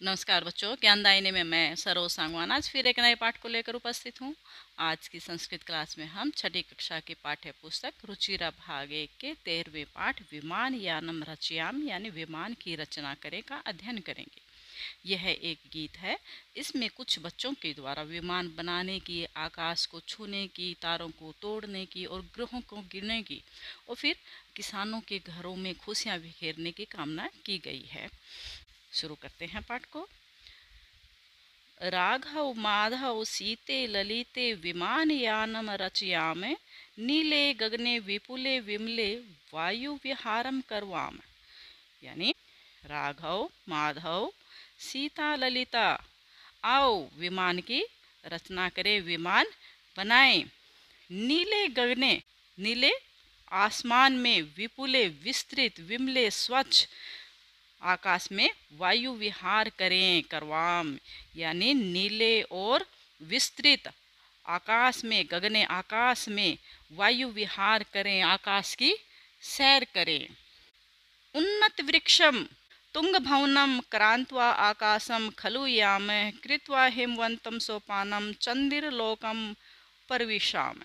नमस्कार बच्चों, ज्ञानदायिनी में मैं सरोज सांगवान आज फिर एक नए पाठ को लेकर उपस्थित हूँ। आज की संस्कृत क्लास में हम छठी कक्षा की पाठ्य पुस्तक रुचिरा भाग 1 के 13वें पाठ विमान यानम रचयाम यानी विमान की रचना करें का अध्ययन करेंगे। यह एक गीत है। इसमें कुछ बच्चों के द्वारा विमान बनाने की, आकाश को छूने की, तारों को तोड़ने की और ग्रहों को गिरने की और फिर किसानों के घरों में खुशियाँ बिखेरने की कामना की गई है। शुरू करते हैं पाठ को। राघव माधव सीते ललिते विमानयानम रचयाम नीले गगने विपुले विमले वायु विहारम करवाम। यानी राघव माधव सीता ललिता आओ विमान की रचना करें, विमान बनाएं। नीले गगने, नीले आसमान में, विपुले विस्तृत, विमले स्वच्छ आकाश में वायु विहार करें, करवाम यानी नीले और विस्तृत आकाश में, गगने आकाश में वायु विहार करें, आकाश की सैर करें। उन्नत वृक्षम तुंग भवनम क्रांत्वा आकाशम खलु याम कृत्वा हिमवंतम सोपानम चंद्रलोकम परविशाम।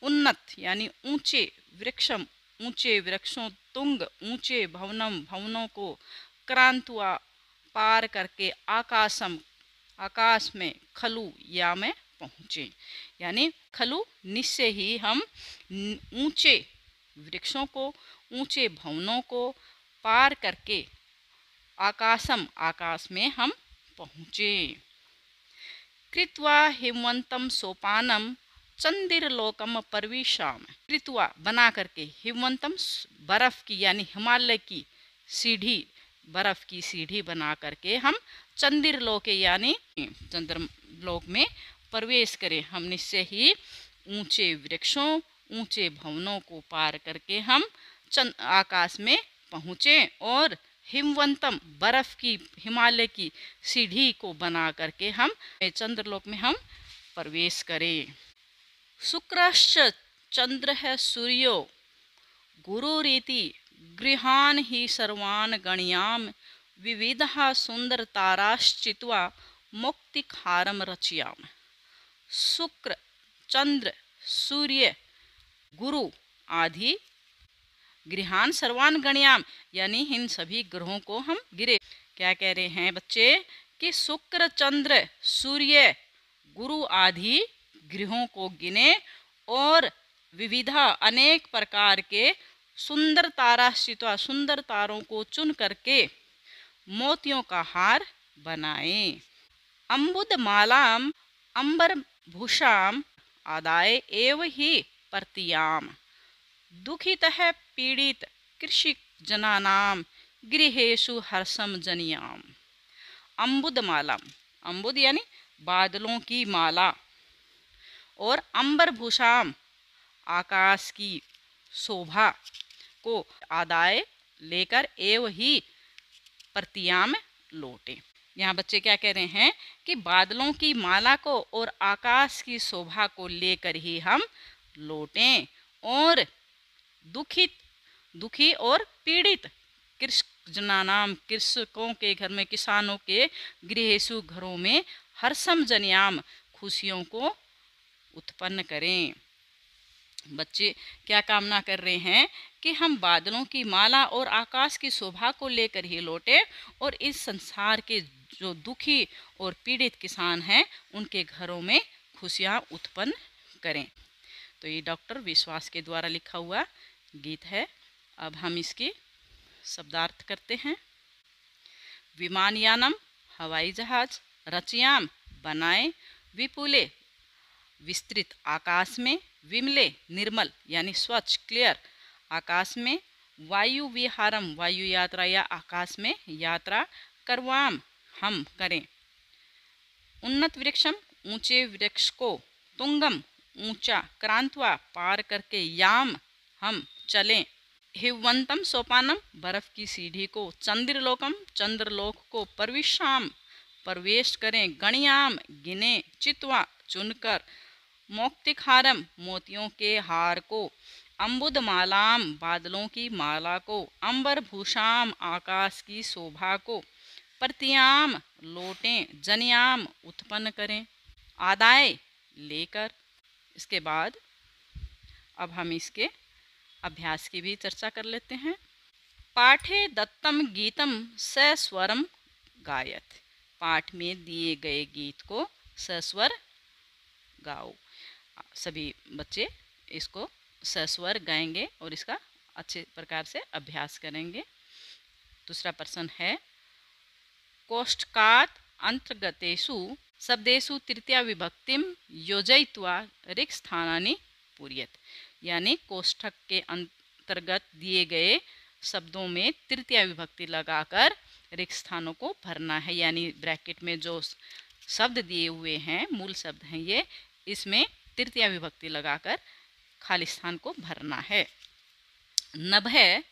उन्नत यानी ऊंचे, वृक्षम ऊंचे वृक्षों, तुंग ऊंचे, भवनम भवनों को, क्रांतुआ पार करके, आकाशम आकाश में, खलु या में पहुँचे। यानी खलु निश्चय ही हम ऊंचे वृक्षों को, ऊंचे भवनों को पार करके आकाशम आकाश में हम पहुँचे। कृत्वा हिमवंतम सोपानम चंद्रलोकम परविशाम। कृत्वा बना करके, हिमवंतम बर्फ की यानी हिमालय की सीढ़ी, बर्फ की सीढ़ी बना करके हम चंद्रलोक यानी चंद्रलोक में प्रवेश करें। हम निश्चय ही ऊंचे वृक्षों, ऊंचे भवनों को पार करके हम आकाश में पहुँचे और हिमवंतम बर्फ की, हिमालय की सीढ़ी को बना करके हम चंद्रलोक में हम प्रवेश करें। शुक्रश्च चंद्र है सूर्यो गुरुरीति गृहान ही सर्वान गणयाम विविधा सुंदर ताराश्चित्वा मुक्तिखारम रचयाम। शुक्र, चंद्र, सूर्य, गुरु आदि गृहान सर्वान गणयाम यानी इन सभी ग्रहों को हम गिरे। क्या कह रहे हैं बच्चे कि शुक्र, चंद्र, सूर्य, गुरु आदि ग्रहों को गिने और विविधा अनेक प्रकार के सुंदर ताराश्चित्वा सुंदर तारों को चुन करके मोतियों का हार बनाए। अम्बुद मालाम अंबर भूषाम आदाय एव ही पर्तियाम दुखित है पीड़ित कृषि जनानाम गृहेशु हर्षम जनियाम। अम्बुद माला, अम्बुद यानी बादलों की माला, और अंबर भूषाम आकाश की शोभा को आदाय लेकर एव ही पर्तियाम लौटे। यहाँ बच्चे क्या कह रहे हैं कि बादलों की माला को और आकाश की शोभा को लेकर ही हम लौटें और दुखी और पीड़ित कृषक जनानाम कृषकों के घर में, किसानों के गृहेशु घरों में हर्षम जनियाम खुशियों को उत्पन्न करें। बच्चे क्या कामना कर रहे हैं कि हम बादलों की माला और आकाश की शोभा को लेकर ही लौटे और इस संसार के जो दुखी और पीड़ित किसान हैं उनके घरों में खुशियाँ उत्पन्न करें। तो ये डॉक्टर विश्वास के द्वारा लिखा हुआ गीत है। अब हम इसकी शब्दार्थ करते हैं। विमानयानम हवाई जहाज, रचयाम बनाए, विपुले विस्तृत आकाश में, विमले निर्मल यानी स्वच्छ क्लियर आकाश में, वायु विहारम वायु यात्रा या आकाश में यात्रा, करवाम हम करें, उन्नत वृक्षम ऊंचे वृक्ष को, तुंगम ऊंचा, क्रांतवा पार करके, याम हम चलें, हिमवंतम सोपानम बर्फ की सीढ़ी को, चंद्रलोकम चंद्रलोक को, परविशाम प्रवेश करें, गणयाम गिने, चित्वा चुनकर, मौक्तिकहारम मोतियों के हार को, अम्बुद मालाम बादलों की माला को, अंबर भूषाम आकाश की शोभा को, पर्तियाम लौटें, जन्याम उत्पन्न करें, आदाय लेकर। इसके बाद अब हम इसके अभ्यास की भी चर्चा कर लेते हैं। पाठे दत्तम गीतम सस्वरम गायत। पाठ में दिए गए गीत को सस्वर गाओ। सभी बच्चे इसको सस्वर गाएंगे और इसका अच्छे प्रकार से अभ्यास करेंगे। दूसरा प्रश्न है, कोष्ठकात् अंतर्गतेषु शब्देषु तृतीया विभक्तिम योजयित्वा रिक्त स्थानानि पूरयेत्। यानी कोष्ठक के अंतर्गत दिए गए शब्दों में तृतीया विभक्ति लगाकर रिक्त स्थानों को भरना है। यानी ब्रैकेट में जो शब्द दिए हुए हैं, मूल शब्द हैं ये, इसमें तृतीया विभक्ति लगाकर खाली स्थान को भरना है। नभय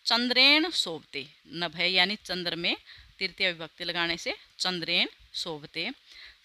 चंद्रेण शोभते। नभय यानी चंद्र में तृतीया विभक्ति लगाने से चंद्रेण शोभते।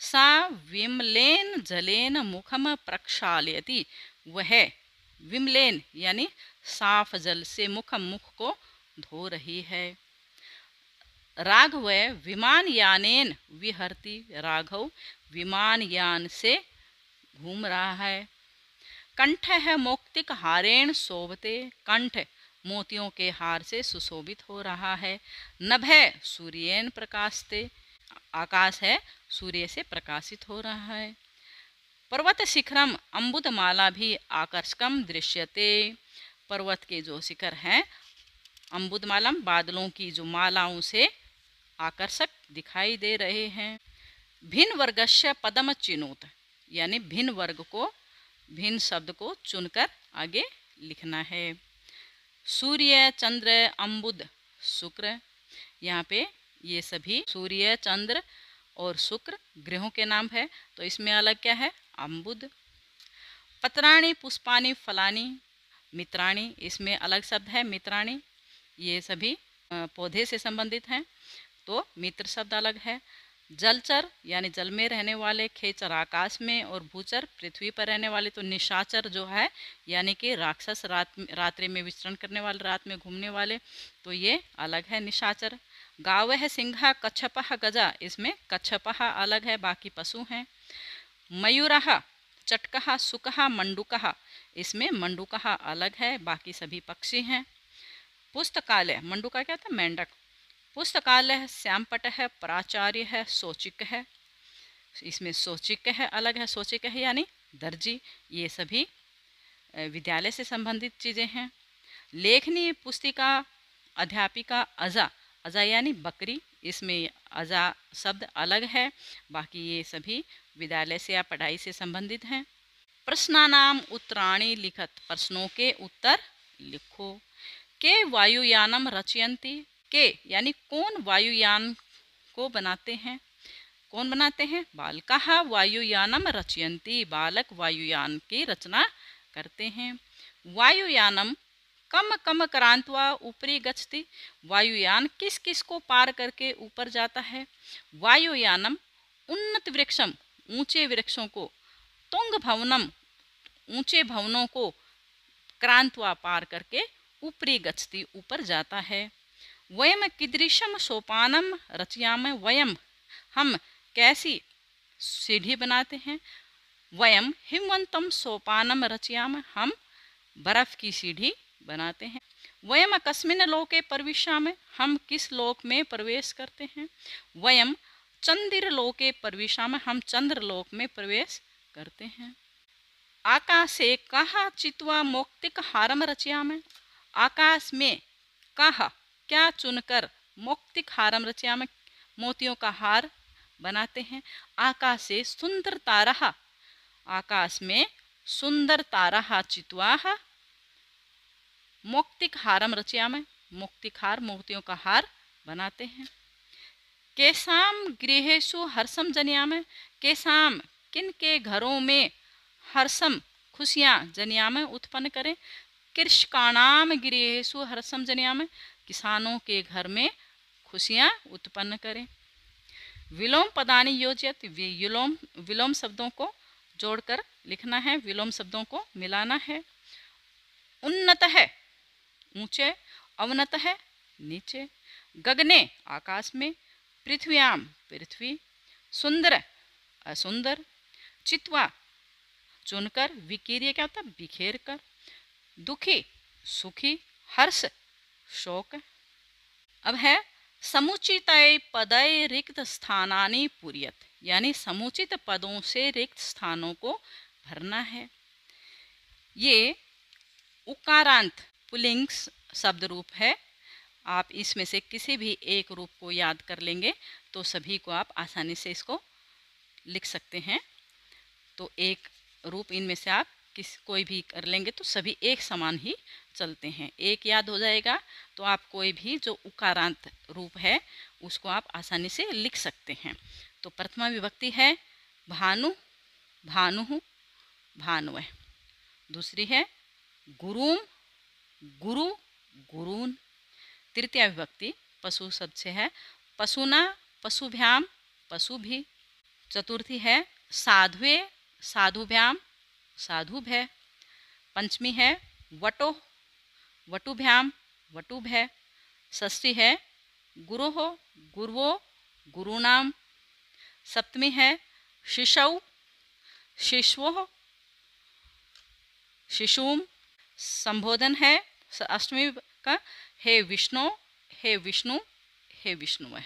सा विमलेन जलेन मुखम प्रक्षालयति। वह विमलेन यानी साफ जल से मुख को धो रही है। राघव विमानयानेन विहरति। राघव विमानयान से घूम रहा है। कंठ है मौक्तिक हारेण शोभते। कंठ मोतियों के हार से सुशोभित हो रहा है। नभः सूर्येन प्रकाशते। आकाश है सूर्य से प्रकाशित हो रहा है। पर्वत शिखरम अम्बुदमाला भी आकर्षकम दृश्यते। पर्वत के जो शिखर हैं अम्बुदमालम बादलों की जो मालाओं से आकर्षक दिखाई दे रहे हैं। भिन्न वर्गस्य पदम चिनोत। यानी भिन्न वर्ग को, भिन्न शब्द को चुनकर आगे लिखना है। सूर्य चंद्र अम्बुद शुक्र। यहाँ पे ये सभी सूर्य चंद्र और शुक्र ग्रहों के नाम है, तो इसमें अलग क्या है, अम्बुद। पत्राणि पुष्पाणि फलानि मित्राणि। इसमें अलग शब्द है मित्राणि। ये सभी पौधे से संबंधित हैं, तो मित्र शब्द अलग है। जलचर यानी जल में रहने वाले, खेचर आकाश में और भूचर पृथ्वी पर रहने वाले। तो निशाचर जो है यानी कि राक्षस, रात्रि में विचरण करने वाले, रात में घूमने वाले, तो ये अलग है निशाचर। गावः सिंह कच्छपः गजा। इसमें कच्छपः अलग है, बाकी पशु हैं। मयूरः चटकः सुकः मंडूकः। इसमें मंडूकः अलग है, बाकी सभी पक्षी हैं। पुस्तकालय, मंडूका क्या था, मेंढक। पुस्तकालय श्यामपट है, प्राचार्य है, शौचिक है। इसमें शौचिक है अलग है, शौचिक है यानी दर्जी। ये सभी विद्यालय से संबंधित चीज़ें हैं। लेखनी पुस्तिका अध्यापिका अजा। अजा यानी बकरी। इसमें अजा शब्द अलग है, बाकी ये सभी विद्यालय से या पढ़ाई से संबंधित हैं। प्रश्नानाम उत्तराणि लिखत। प्रश्नों के उत्तर लिखो। के वायुयानम रचयन्ति। के यानी कौन वायुयान को बनाते हैं, कौन बनाते हैं, बालकाः वायुयानम रचयन्ति। बालक वायुयान की रचना करते हैं। वायुयानम कम कम क्रांत्वा ऊपरी गच्छति। वायुयान किस किस को पार करके ऊपर जाता है। वायुयानम उन्नत वृक्षम ऊंचे वृक्षों को, तुंग भवनम ऊंचे भवनों को, क्रांत्वा पार करके ऊपरी गच्छति ऊपर जाता है। वयम कीदृशम सोपानम रचयाम। वयम हम कैसी सीढ़ी बनाते हैं। वयम हिमवंतम सोपानम रचयाम। हम बर्फ की सीढ़ी बनाते हैं। वयम कस्मिन् लोके प्रविशाम। हम किस लोक में प्रवेश करते हैं। वयम चंद्रलोके प्रविशाम। हम चंद्रलोक में प्रवेश करते हैं। आकाशे कहा चित्वा मौक्तिक हारम रचयाम। आकाश में कहा क्या चुनकर मौक्तिक हारम रचयाम मोतियों का हार बनाते हैं। आकाशे सुंदर तारः। आकाश में सुंदर तारः चित्वा मौक्तिक हारम रचयाम। मौक्तिक हार मोतियों का हार बनाते हैं। केसाम गृहेषु हर्षम जनियाम। केसाम किन के घरों में हर्षम खुशियाँ जनियाम उत्पन्न करें। कृषकाणाम गृहेषु हर्षम जनियाम। किसानों के घर में खुशियाँ उत्पन्न करें। विलोम पदानि योजयत। विलोम शब्दों को जोड़कर लिखना है, विलोम शब्दों को मिलाना है। उन्नत है ऊंचे, अवनत है नीचे। गगने आकाश में, पृथ्व्यां पृथ्वी, सुंदर असुंदर, चित्वा चुनकर, विकीर्य क्या होता है बिखेर कर, दुखी सुखी, हर्ष शोक। अब है समुचितय पदय रिक्त स्थानानि पूर्यत, यानी समुचित पदों से रिक्त स्थानों को भरना है। ये उकारांत पुल्लिंग शब्द रूप है। आप इसमें से किसी भी एक रूप को याद कर लेंगे तो सभी को आप आसानी से इसको लिख सकते हैं। तो एक रूप इनमें से आप कोई भी कर लेंगे तो सभी एक समान ही चलते हैं। एक याद हो जाएगा तो आप कोई भी जो उकारांत रूप है उसको आप आसानी से लिख सकते हैं। तो प्रथमा विभक्ति है भानु भानुः भानुः, दूसरी है गुरुम गुरु गुरून्, तृतीया विभक्ति पशु शब्द से है पशुना पशुभ्याम पशुभि, चतुर्थी है साध्वे साधुभ्याम साधुभ्य, पंचमी है वटो वटुभ्याम वटुभ्य, षष्ठी है गुरोः गुर्वो गुरूणाम, सप्तमी है शिशौ शिशवोः शिशुम, संबोधन है अष्टमी का हे विष्णु हे विष्णु हे विष्णु है।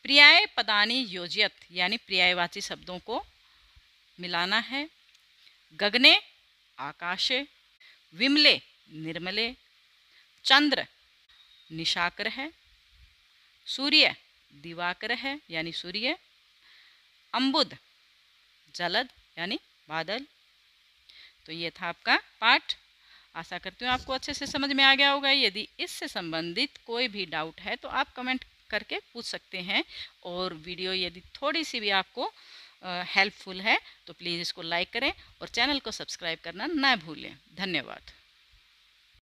पर्याय पदानि योजयत, यानी पर्यायवाची शब्दों को मिलाना है। गगने आकाशे, विमले निर्मले, चंद्र निशाकर है, सूर्य दिवाकर है यानी सूर्य, अम्बुद जलद यानी बादल। तो ये था आपका पाठ। आशा करती हूँ आपको अच्छे से समझ में आ गया होगा। यदि इससे संबंधित कोई भी डाउट है तो आप कमेंट करके पूछ सकते हैं, और वीडियो यदि थोड़ी सी भी आपको हेल्पफुल है तो प्लीज़ इसको लाइक करें और चैनल को सब्सक्राइब करना ना भूलें। धन्यवाद।